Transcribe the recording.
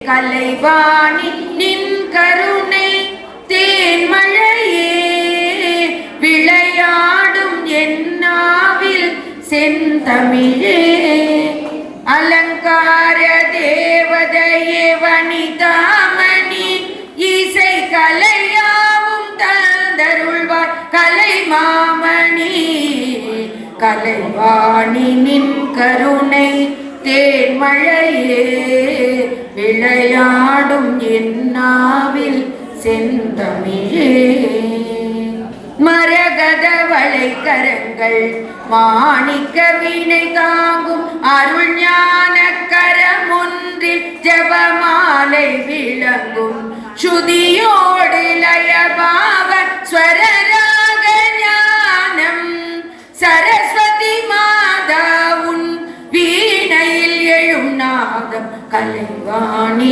கலைவாணி நின் கருணை தேன்மழையே விளையாடும் என்னாவில் செந்தமிழே அலங்கார தேவதையே வனிதாமணி இசை கலையாவும் தந்தருள்வார் கலைமாமணி கலைவாணி நின் கருணை தேன்மழையே விளையாடும் என்னாவில் செந்தமிழே மரகத வளைக்கரங்கள் மாணிக்க வீணை தாங்கும் அருள் ஞான கரமொன்றில் ஜபமாலை விளங்கும் சுதியோடு லயபாவ ஸ்வரராக ஞானம் சரஸ்வதி மாதா உன் வீணையில் எழும் நாதம் கலைவாணி